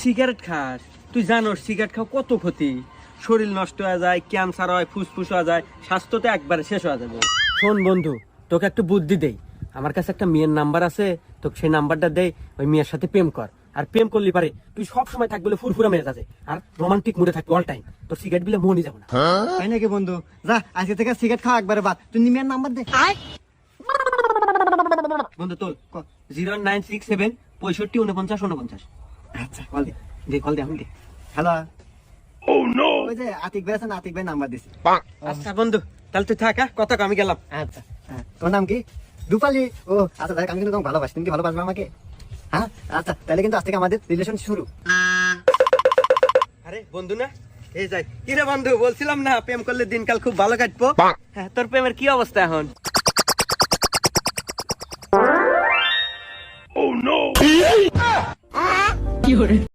Cigarette খাস, তুই জানোস সিগারেট খাও কত ক্ষতি, শরীর নষ্ট হয়ে যায়, ক্যান্সার হয়, ফুসফুস হয়ে যায়, স্বাস্থ্য তো একবারে শেষ হয়ে যাবে। শোন বন্ধু, তোকে একটু বুদ্ধি দেই, আমার কাছে একটা মেয়ের নাম্বার আছে, তোকে সেই নাম্বারটা দেই, ওই মেয়ের সাথে প্রেম কর। আর প্রেম করলি পারে তুই সব সময় থাকবি ফুরফুরা মেয়ে আছে, আর রোমান্টিক মুডে থাকবি অল টাইম, তোর সিগারেট বিলে মনই যাবে না। তাই নাকি বন্ধু? যা আজকে থেকে সিগারেট খাওয়া একবারে বাদ, তুই নিমের নাম্বার দে। বন্ধু তোর 0967 65 49 49। আচ্ছা কল দে। কল দে, আমি দে। হ্যালো। ওই যে আতিক ভাই আছে না, আতিক ভাই নাম্বার দিছি। আচ্ছা বন্ধু, তাহলে তুই থাক, কথা আমি গেলাম। আচ্ছা তোর নাম কি? রূপালী। ও আচ্ছা দেখ, আমি কিন্তু তোমাকে ভালোবাসি, তুমি কি ভালোবাসবে আমাকে? হ্যাঁ আচ্ছা, তাহলে কিন্তু আজ থেকে আমাদের রিলেশন শুরু। আরে বন্ধু না, এই যাই। কি রে বন্ধু, বলছিলাম না প্রেম করলে দিনকাল খুব ভালো কাটবো। হ্যাঁ, তোর প্রেমের কি অবস্থা এখন?